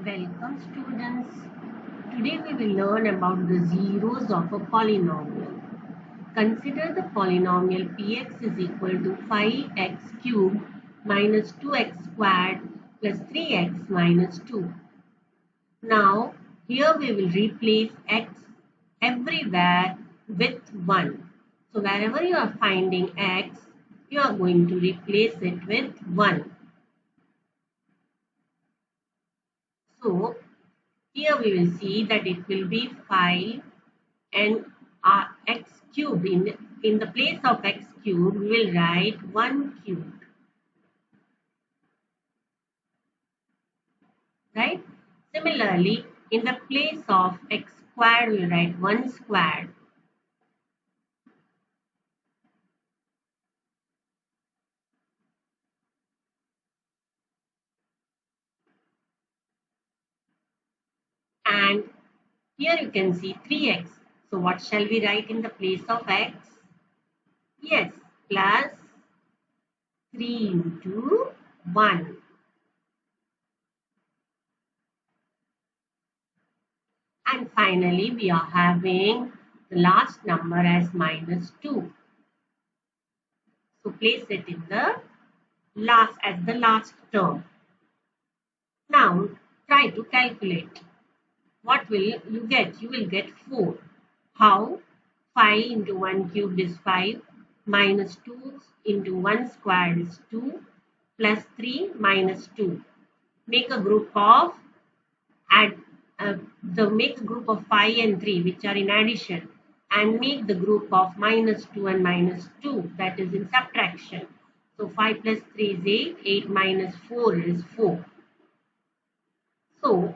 Welcome students. Today we will learn about the zeros of a polynomial. Consider the polynomial px is equal to 5x cubed minus 2x squared plus 3x minus 2. Now here we will replace x everywhere with 1. So wherever you are finding x, you are going to replace it with 1. So here we will see that it will be 5 and x cubed. In the place of x cubed, we will write 1 cubed. Right? Similarly, in the place of x squared, we will write 1 squared. And here you can see 3x. So what shall we write in the place of x? Yes, plus 3 into 1. And finally, we are having the last number as minus 2. So place it in the last term. Now try to calculate. What will you get? You will get 4. How? 5 into 1 cubed is 5, minus 2 into 1 squared is 2, plus 3 minus 2. Make a group of make a group of 5 and 3 which are in addition, and make the group of minus 2 and minus 2 that is in subtraction. So 5 plus 3 is 8, 8 minus 4 is 4. So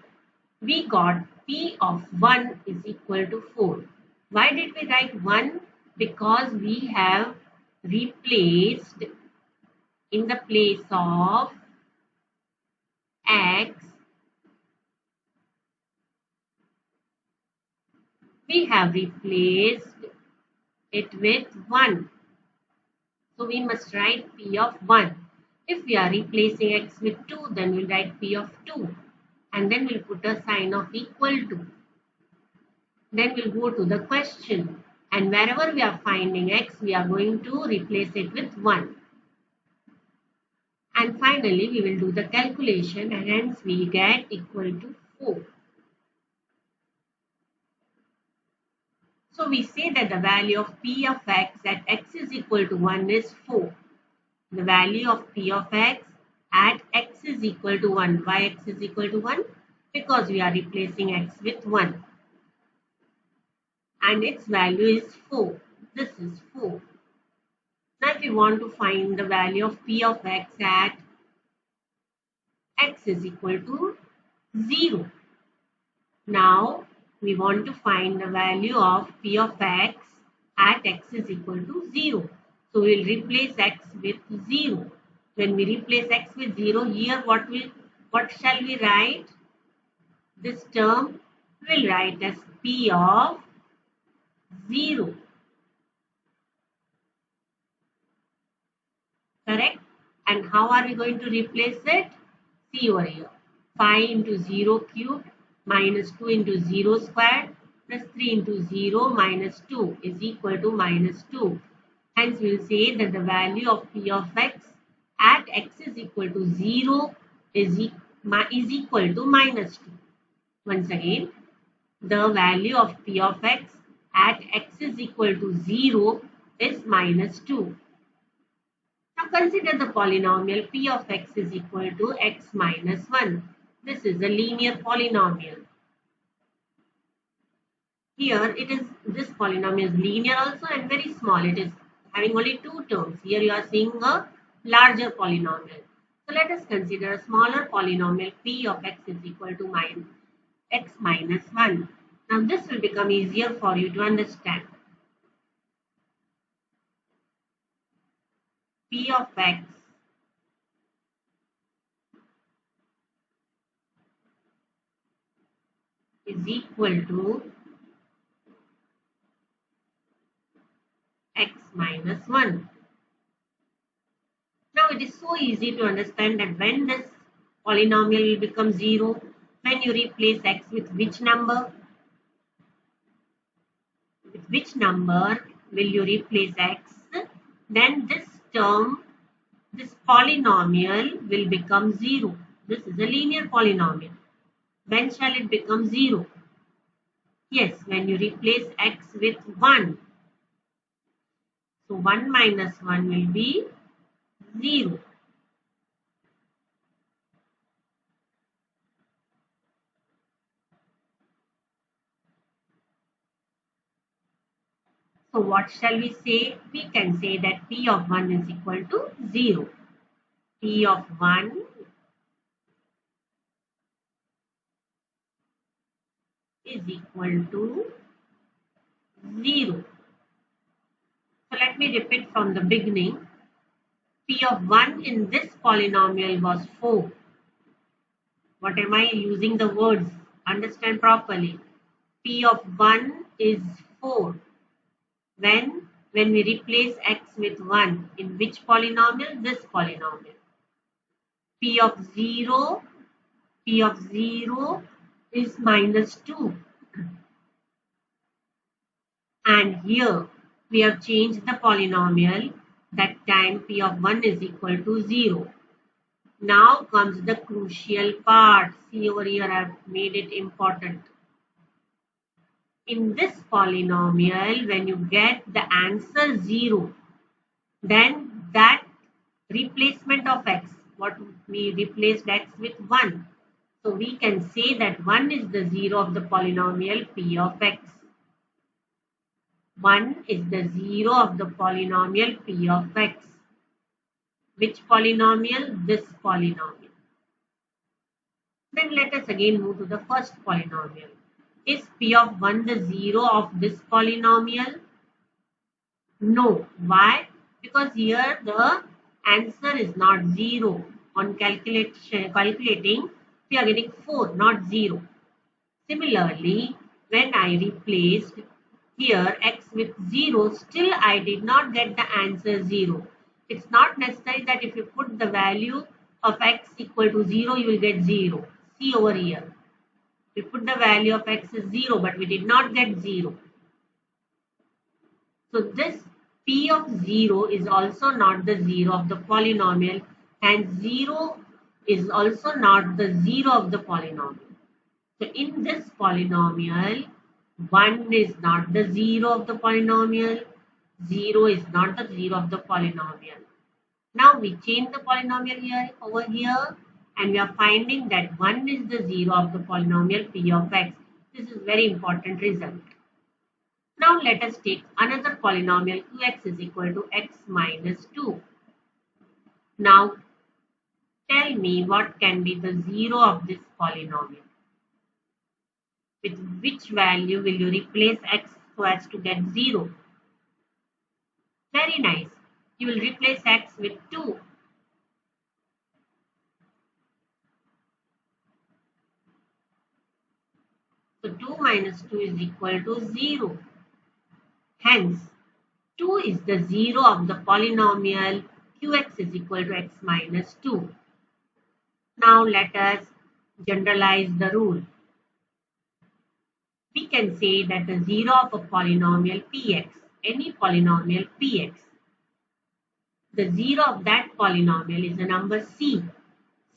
we got P of 1 is equal to 4. Why did we write 1? Because we have replaced in the place of x, we have replaced it with 1. So we must write P of 1. If we are replacing x with 2, then we'll write P of 2. And then we'll put a sign of equal to. Then we'll go to the question. And wherever we are finding x, we are going to replace it with 1. And finally, we will do the calculation, and hence we get equal to 4. So we say that the value of P of x at x is equal to 1 is 4. The value of P of x at x is equal to 1. Why x is equal to 1? Because we are replacing x with 1. And its value is 4. This is 4. Now if we want to find the value of P of x at x is equal to 0. Now we want to find the value of P of x at x is equal to 0. So we will replace x with 0. When we replace x with 0, here what shall we write? This term we will write as P of 0. Correct? And how are we going to replace it? See over here. 5 into 0 cubed minus 2 into 0 squared plus 3 into 0 minus 2 is equal to minus 2. Hence we will say that the value of P of x at x is equal to 0 is equal to minus 2. Once again, the value of P of x at x is equal to 0 is minus 2. Now consider the polynomial P of x is equal to x minus 1. This is a linear polynomial. Here this polynomial is linear also and very small. It is having only 2 terms. Here you are seeing a larger polynomial. So let us consider a smaller polynomial P of x is equal to x minus 1. Now this will become easier for you to understand. P of x is equal to x minus 1. Now it is so easy to understand that when this polynomial will become 0, When you replace x with which number? With which number will you replace x? Then this term, this polynomial will become 0. This is a linear polynomial. When shall it become 0? Yes, when you replace x with 1. So 1 minus 1 will be 0. So what shall we say? We can say that P of 1 is equal to 0. P of 1 is equal to 0. So let me repeat from the beginning. P of 1 in this polynomial was 4. What am I using the words? Understand properly. P of 1 is 4. When we replace x with 1 in which polynomial? This polynomial. P of 0 is minus 2. And here we have changed the polynomial. That time P of 1 is equal to 0. Now comes the crucial part. See over here, I have made it important. In this polynomial, when you get the answer 0, then that replacement of x, what we replaced x with 1. So we can say that 1 is the 0 of the polynomial P of x. 1 is the 0 of the polynomial P of x. Which polynomial? This polynomial. Then let us again move to the first polynomial. Is P of 1 the 0 of this polynomial? No. Why? Because here the answer is not 0. On calculating, we are getting 4, not 0. Similarly, when I replaced here x with 0, still I did not get the answer 0. It's not necessary that if you put the value of x equal to 0, you will get 0. See over here. We put the value of x is 0, but we did not get 0. So this P of 0 is also not the 0 of the polynomial, and 0 is also not the 0 of the polynomial. So in this polynomial, 1 is not the 0 of the polynomial, 0 is not the 0 of the polynomial. Now we change the polynomial here over here, and we are finding that 1 is the 0 of the polynomial P of x. This is very important result. Now let us take another polynomial qx is equal to x minus 2. Now tell me what can be the 0 of this polynomial. With which value will you replace x so as to get 0? Very nice. You will replace x with 2. So 2 minus 2 is equal to 0. Hence, 2 is the 0 of the polynomial qx is equal to x minus 2. Now let us generalize the rule. We can say that the 0 of a polynomial px, any polynomial px, the 0 of that polynomial is a number c,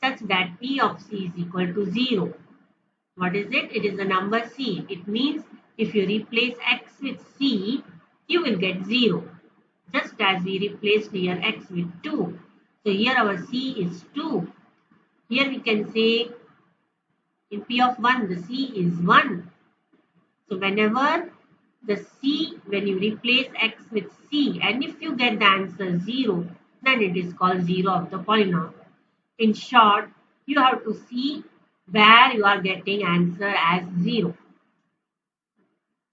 such that p of c is equal to 0. What is it? It is the number c. It means if you replace x with c, you will get 0. Just as we replaced here x with 2. So here our c is 2. Here we can say in p of 1, the c is 1. So whenever the c, when you replace x with c, and if you get the answer 0, then it is called 0 of the polynomial. In short, you have to see where you are getting answer as 0.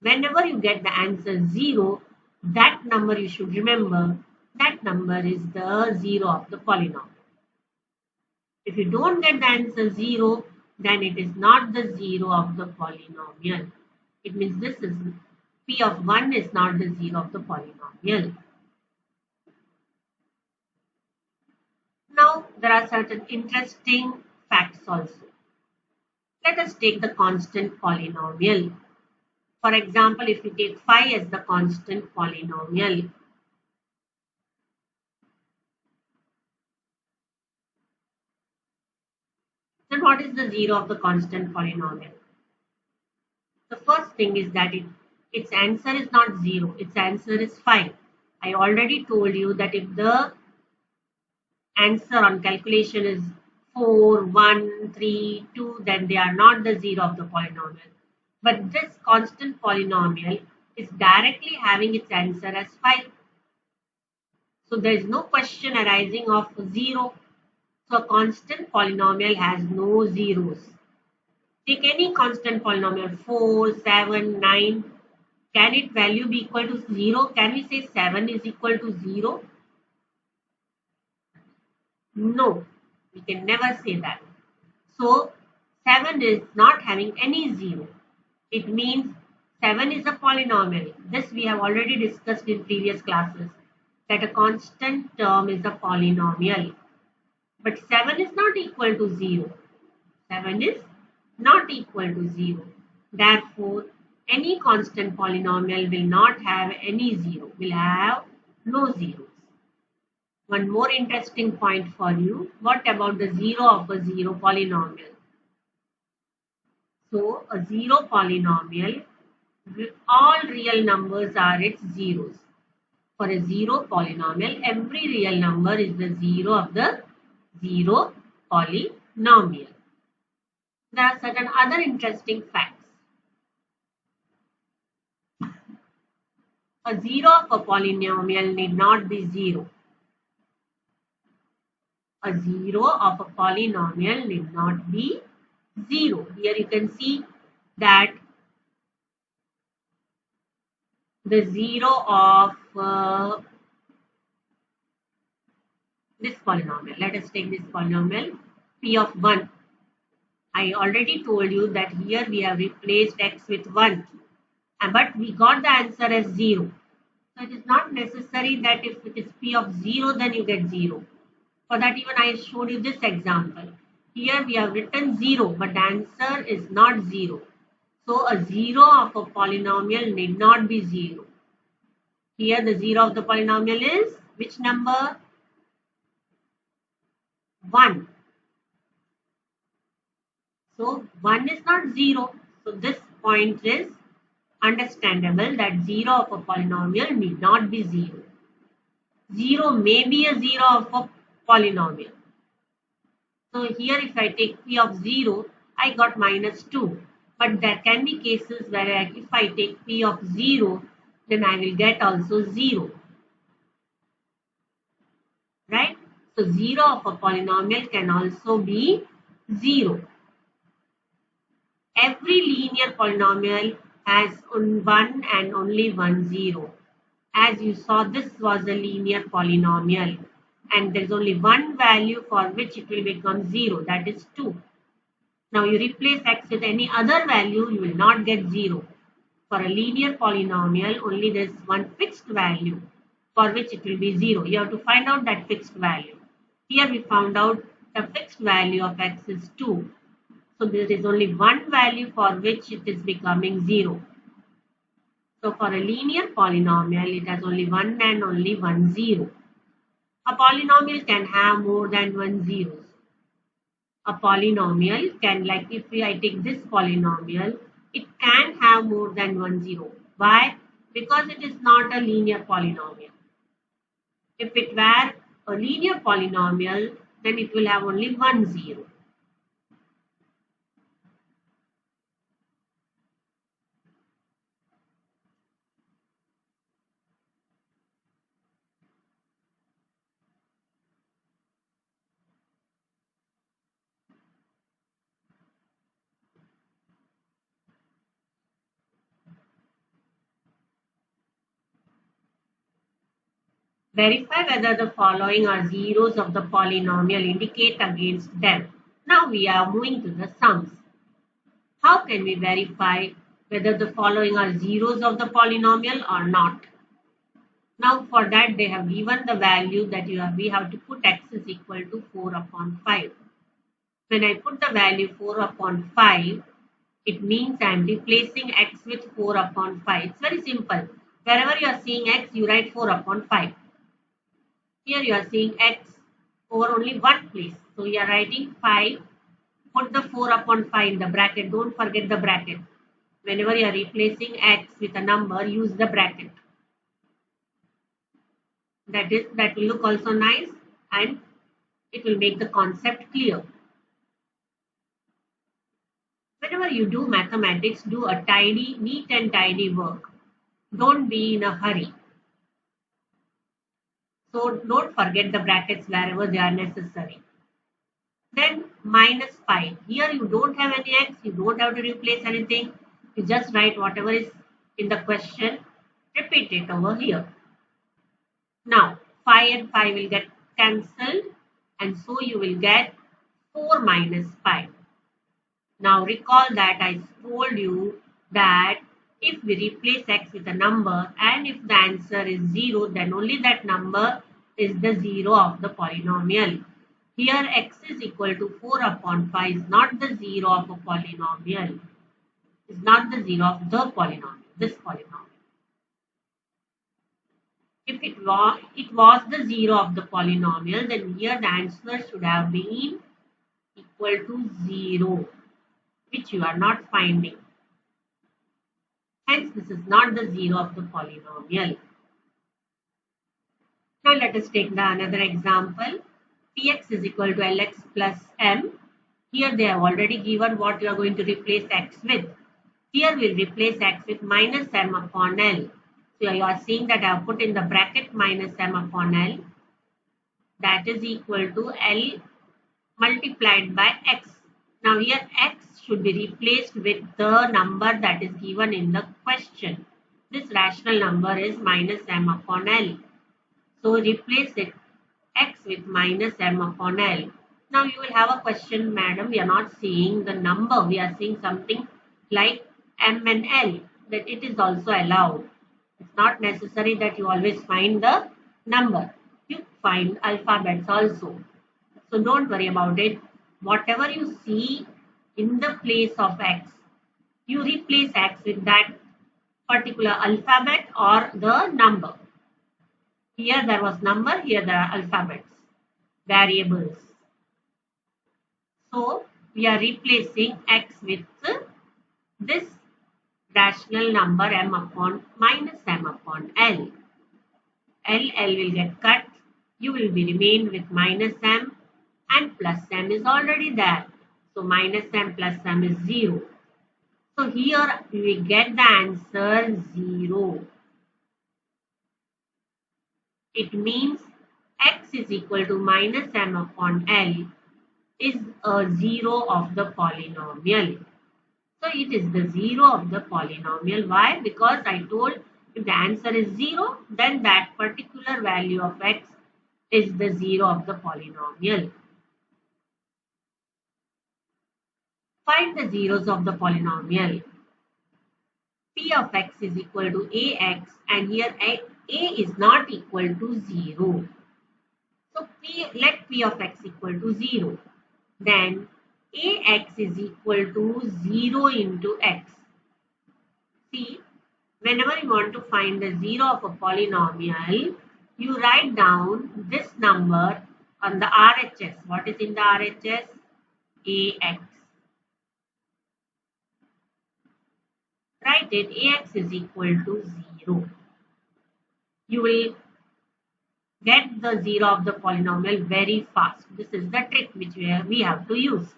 Whenever you get the answer 0, that number you should remember, that number is the 0 of the polynomial. If you don't get the answer 0, then it is not the 0 of the polynomial. It means this is P of 1 is not the 0 of the polynomial. Now, there are certain interesting facts also. Let us take the constant polynomial. For example, if we take phi as the constant polynomial, then what is the zero of the constant polynomial? The first thing is that its answer is not 0, its answer is 5. I already told you that if the answer on calculation is 4, 1, 3, 2, then they are not the 0 of the polynomial. But this constant polynomial is directly having its answer as 5. So there is no question arising of 0. So a constant polynomial has no zeros. Take any constant polynomial 4, 7, 9. Can its value be equal to 0? Can we say 7 is equal to 0? No, we can never say that. So 7 is not having any 0. It means 7 is a polynomial. This we have already discussed in previous classes, that a constant term is a polynomial. But 7 is not equal to 0. 7 is not equal to 0. Therefore, any constant polynomial will not have any 0, will have no zeros. One more interesting point for you. What about the 0 of a 0 polynomial? So, a 0 polynomial, all real numbers are its zeros. For a 0 polynomial, every real number is the 0 of the 0 polynomial. There are certain other interesting facts. A 0 of a polynomial need not be 0. A 0 of a polynomial need not be 0. Here you can see that the 0 of this polynomial. Let us take this polynomial p of 1. I already told you that here we have replaced x with 1, but we got the answer as 0. So it is not necessary that if it is p of 0, then you get 0. For that, even I showed you this example. Here we have written 0, but the answer is not 0. So a 0 of a polynomial need not be 0. Here the 0 of the polynomial is which number? 1. So 1 is not 0. So this point is understandable that 0 of a polynomial need not be 0. 0 may be a 0 of a polynomial. So here if I take p of 0, I got minus 2. But there can be cases where if I take p of 0, then I will get also 0. Right? So 0 of a polynomial can also be 0. Every linear polynomial has one and only one 0. As you saw, this was a linear polynomial. And there is only one value for which it will become 0, that is 2. Now you replace x with any other value, you will not get 0. For a linear polynomial, only there is one fixed value for which it will be 0. You have to find out that fixed value. Here we found out the fixed value of x is 2. So there is only one value for which it is becoming 0. So for a linear polynomial, it has only one and only one 0. A polynomial can have more than one zeros. A polynomial can, like if I take this polynomial, it can have more than one 0. Why? Because it is not a linear polynomial. If it were a linear polynomial, then it will have only one 0. Verify whether the following are zeros of the polynomial, indicate against them. Now we are moving to the sums. How can we verify whether the following are zeros of the polynomial or not? Now for that they have given the value that we have to put x is equal to 4 upon 5. When I put the value 4 upon 5, it means I am replacing x with 4 upon 5. It's very simple. Wherever you are seeing x, you write 4 upon 5. Here you are seeing x over only one place. So you are writing 5. Put the 4 upon 5 in the bracket. Don't forget the bracket. Whenever you are replacing x with a number, use the bracket. That will look also nice and it will make the concept clear. Whenever you do mathematics, do a neat and tidy work. Don't be in a hurry. So don't forget the brackets wherever they are necessary. Then minus 5. Here you don't have any x, you don't have to replace anything. You just write whatever is in the question, repeat it over here. Now 5 and 5 will get cancelled and so you will get 4 minus 5. Now recall that I told you that if we replace x with a number and if the answer is 0, then only that number is the 0 of the polynomial. Here x is equal to 4 upon 5 is not the 0 of a polynomial. It's not the 0 of the polynomial, this polynomial. If it was the 0 of the polynomial, then here the answer should have been equal to 0, which you are not finding. Hence, this is not the 0 of the polynomial. Now, let us take another example. Px is equal to Lx plus m. Here they have already given what you are going to replace x with. Here we will replace x with minus m upon L. So, you are seeing that I have put in the bracket minus m upon L. That is equal to L multiplied by x. Now, here x should be replaced with the number that is given in the question. This rational number is minus m upon L. So replace it x with minus m upon L. Now you will have a question, madam, we are not seeing the number. We are seeing something like m and L, that it is also allowed. It's not necessary that you always find the number. You find alphabets also. So don't worry about it. Whatever you see in the place of x, you replace x with that particular alphabet or the number. Here there was number, here there are alphabets, variables. So we are replacing x with this rational number m upon minus m upon L. L will get cut. You will be remained with minus m and plus m is already there. So minus m plus m is 0. So here we get the answer 0. It means x is equal to minus m upon L is a 0 of the polynomial. So it is the 0 of the polynomial. Why? Because I told if the answer is 0, then that particular value of x is the 0 of the polynomial. Find the zeros of the polynomial. P of x is equal to ax and here a is not equal to 0. So let P of x equal to 0. Then ax is equal to 0 into x. See, whenever you want to find the 0 of a polynomial, you write down this number on the RHS. What is in the RHS? Ax. Write it, ax is equal to 0. You will get the 0 of the polynomial very fast. This is the trick which we have to use.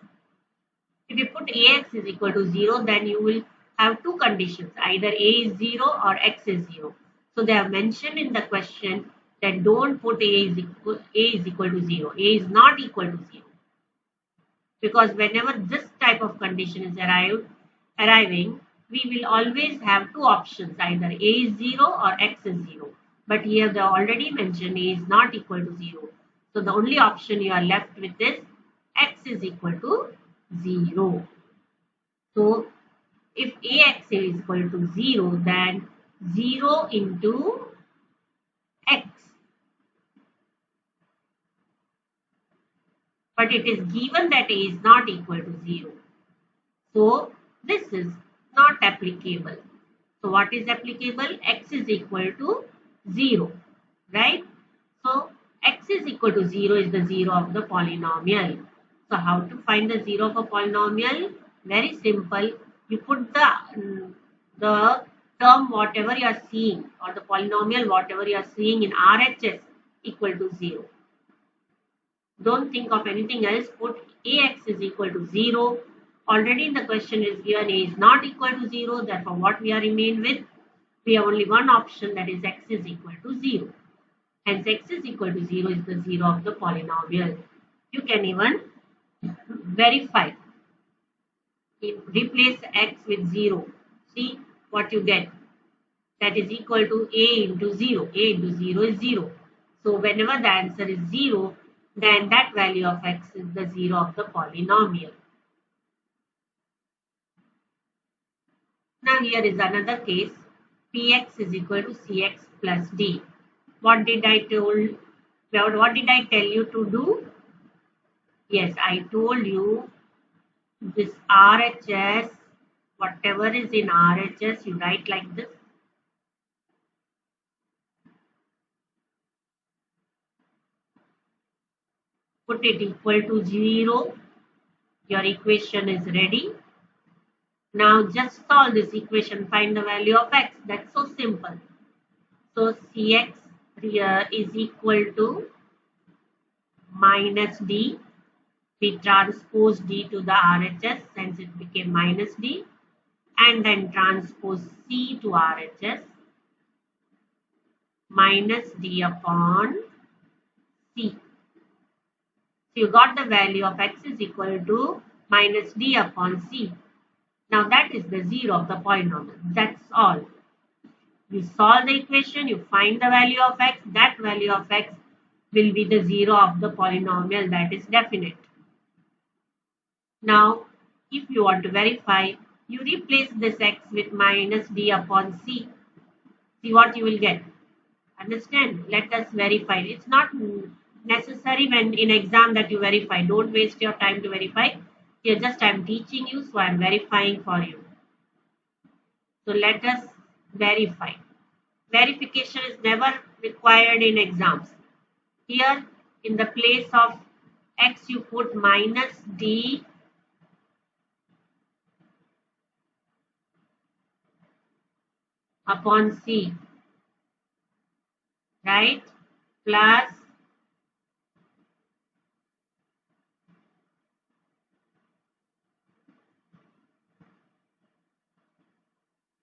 If you put ax is equal to 0, then you will have two conditions. Either a is 0 or x is 0. So they have mentioned in the question that don't put a is equal to 0. A is not equal to 0. Because whenever this type of condition is arriving, we will always have two options. Either a is 0 or x is 0. But here they already mentioned a is not equal to 0. So the only option you are left with is x is equal to 0. So if ax is equal to 0, then 0 into x. but it is given that a is not equal to 0. So this is not applicable. So what is applicable? X is equal to 0, right? So x is equal to 0 is the 0 of the polynomial. So how to find the 0 of a polynomial? Very simple. You put the term whatever you are seeing, or the polynomial whatever you are seeing in RHS equal to 0. Don't think of anything else. Put ax is equal to 0. Already in the question is given a is not equal to 0. Therefore, what we are remain with? We have only one option, that is x is equal to 0. Hence, x is equal to 0 is the 0 of the polynomial. You can even verify. Replace x with 0. See what you get. That is equal to a into 0. A into 0 is 0. So whenever the answer is 0, then that value of x is the 0 of the polynomial. Now here is another case. Px is equal to cx plus d. What did I tell you to do? Yes, I told you this RHS, whatever is in RHS, you write like this. Put it equal to 0. Your equation is ready. Now just solve this equation, find the value of x. That's so simple. So cx here is equal to minus d. We transpose d to the RHS, since it became minus d, and then transpose c to RHS, minus d upon c. So you got the value of x is equal to minus d upon c. Now that is the 0 of the polynomial. That's all. You solve the equation, you find the value of x. That value of x will be the 0 of the polynomial. That is definite. Now, if you want to verify, you replace this x with minus d upon c. See what you will get. Understand? Let us verify. It's not necessary when in exam that you verify. Don't waste your time to verify. Here just I am teaching you, so I am verifying for you. So let us verify. Verification is never required in exams. Here in the place of x you put minus d upon c, right, plus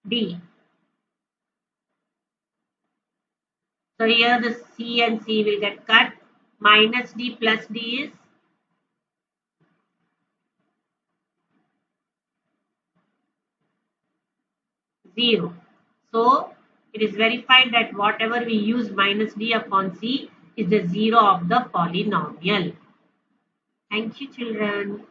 d. So here the c and c will get cut. Minus d plus d is 0. So it is verified that whatever we use minus d upon c is the 0 of the polynomial. Thank you, children.